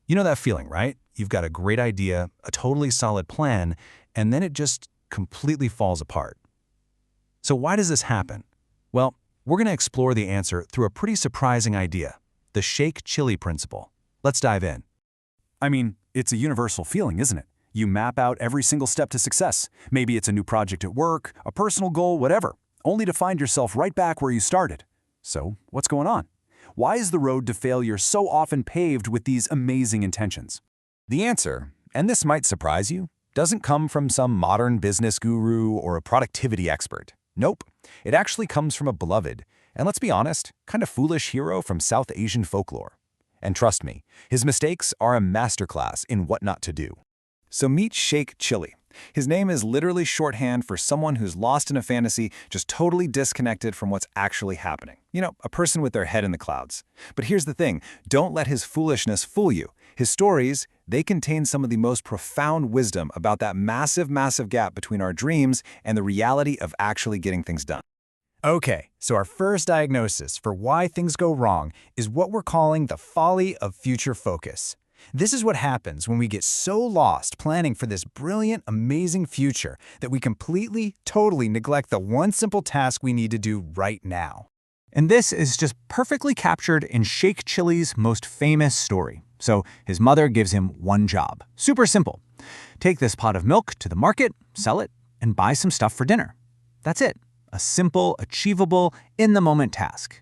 You know that feeling, right? You've got a great idea, a totally solid plan, and then it just completely falls apart. So why does this happen? Well, we're going to explore the answer through a pretty surprising idea, the Sheikh Chilli principle. Let's dive in. I mean, it's a universal feeling, isn't it? You map out every single step to success. Maybe it's a new project at work, a personal goal, whatever, only to find yourself right back where you started. So, what's going on? Why is the road to failure so often paved with these amazing intentions? The answer, and this might surprise you, doesn't come from some modern business guru or a productivity expert. Nope, it actually comes from a beloved, and let's be honest, kind of foolish hero from South Asian folklore. And trust me, his mistakes are a masterclass in what not to do. So meet Sheikh Chilli. His name is literally shorthand for someone who's lost in a fantasy, just totally disconnected from what's actually happening. You know, a person with their head in the clouds. But here's the thing, don't let his foolishness fool you. His stories, they contain some of the most profound wisdom about that massive gap between our dreams and the reality of actually getting things done. Okay, so our first diagnosis for why things go wrong is what we're calling the folly of future focus. This is what happens when we get so lost planning for this brilliant, amazing future that we completely, totally neglect the one simple task we need to do right now. And this is just perfectly captured in Sheikh Chilli's most famous story. So his mother gives him one job. Super simple. Take this pot of milk to the market, sell it, and buy some stuff for dinner. That's it. A simple, achievable, in-the-moment task.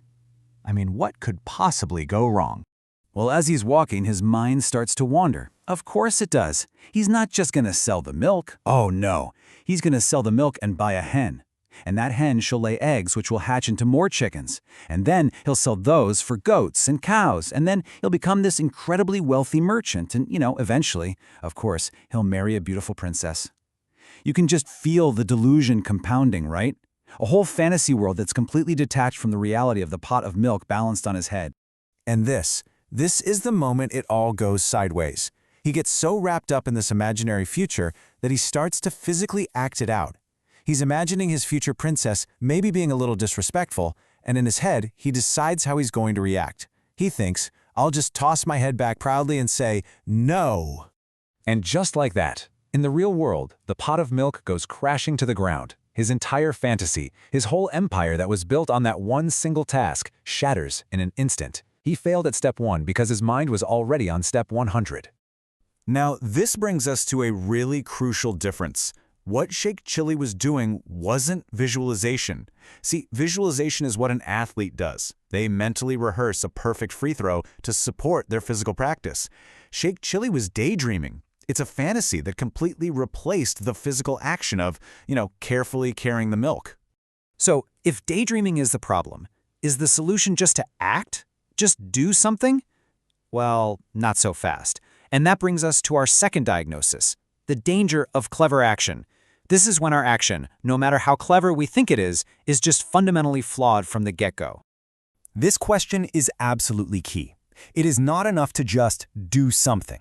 I mean, what could possibly go wrong? Well, as he's walking, his mind starts to wander. Of course it does. He's not just going to sell the milk. Oh, no. He's going to sell the milk and buy a hen. And that hen shall lay eggs which will hatch into more chickens. And then he'll sell those for goats and cows. And then he'll become this incredibly wealthy merchant. And, eventually, of course, he'll marry a beautiful princess. You can just feel the delusion compounding, right? A whole fantasy world that's completely detached from the reality of the pot of milk balanced on his head. And this is the moment it all goes sideways. He gets so wrapped up in this imaginary future that he starts to physically act it out. He's imagining his future princess maybe being a little disrespectful, and in his head, he decides how he's going to react. He thinks, I'll just toss my head back proudly and say, no. And just like that, in the real world, the pot of milk goes crashing to the ground. His entire fantasy, his whole empire that was built on that one single task, shatters in an instant. He failed at step 1 because his mind was already on step 100. Now, this brings us to a really crucial difference. What Sheikh Chilli was doing wasn't visualization. See, visualization is what an athlete does. They mentally rehearse a perfect free throw to support their physical practice. Sheikh Chilli was daydreaming. It's a fantasy that completely replaced the physical action of, carefully carrying the milk. So, if daydreaming is the problem, is the solution just to act? Just do something? Well, not so fast. And that brings us to our second diagnosis, the danger of clever action. This is when our action, no matter how clever we think it is just fundamentally flawed from the get-go. This question is absolutely key. It is not enough to just do something.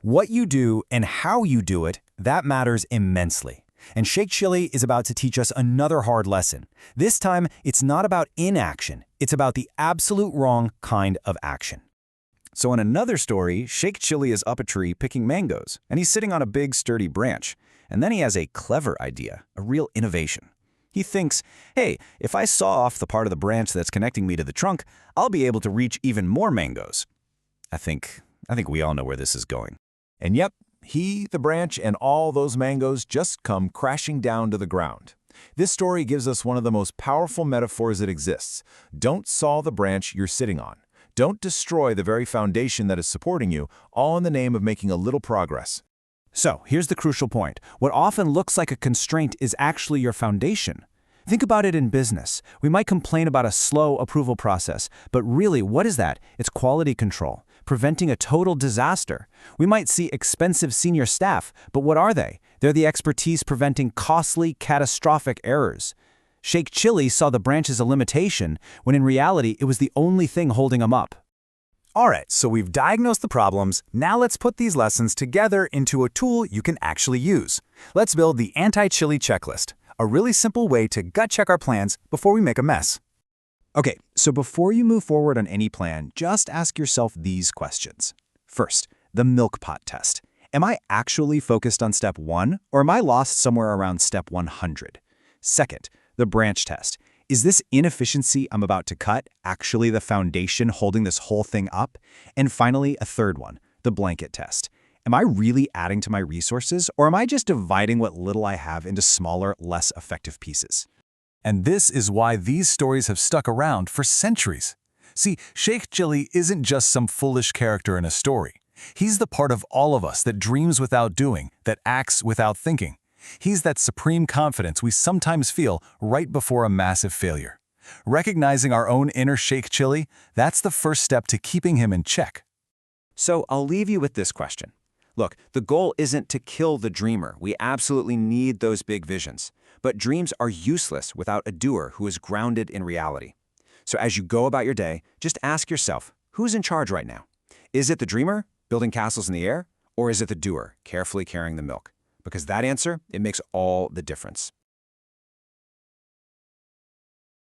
What you do and how you do it, that matters immensely. And Sheikh Chilli is about to teach us another hard lesson. This time, it's not about inaction. It's about the absolute wrong kind of action. So in another story, Sheikh Chilli is up a tree picking mangoes, and he's sitting on a big, sturdy branch. And then he has a clever idea, a real innovation. He thinks, hey, if I saw off the part of the branch that's connecting me to the trunk, I'll be able to reach even more mangoes. I think we all know where this is going. And yep, he, the branch, and all those mangoes just come crashing down to the ground. This story gives us one of the most powerful metaphors that exists. Don't saw the branch you're sitting on. Don't destroy the very foundation that is supporting you, all in the name of making a little progress. So, here's the crucial point. What often looks like a constraint is actually your foundation. Think about it in business. We might complain about a slow approval process, but really, what is that? It's quality control, preventing a total disaster. We might see expensive senior staff, but what are they? They're the expertise preventing costly, catastrophic errors. Sheikh Chilli saw the branch as a limitation, when in reality, it was the only thing holding him up. All right, so we've diagnosed the problems. Now let's put these lessons together into a tool you can actually use. Let's build the anti-Chilli checklist, a really simple way to gut check our plans before we make a mess. Okay, so before you move forward on any plan, just ask yourself these questions. First, the milk pot test. Am I actually focused on step 1, or am I lost somewhere around step 100? Second, the branch test. Is this inefficiency I'm about to cut actually the foundation holding this whole thing up? And finally, a third one, the blanket test. Am I really adding to my resources, or am I just dividing what little I have into smaller, less effective pieces? And this is why these stories have stuck around for centuries. See, Sheikh Chilli isn't just some foolish character in a story. He's the part of all of us that dreams without doing, that acts without thinking. He's that supreme confidence we sometimes feel right before a massive failure. Recognizing our own inner Sheikh Chilli, that's the first step to keeping him in check. So I'll leave you with this question. Look, the goal isn't to kill the dreamer. We absolutely need those big visions. But dreams are useless without a doer who is grounded in reality. So as you go about your day, just ask yourself, who's in charge right now? Is it the dreamer, building castles in the air? Or is it the doer, carefully carrying the milk? Because that answer, it makes all the difference.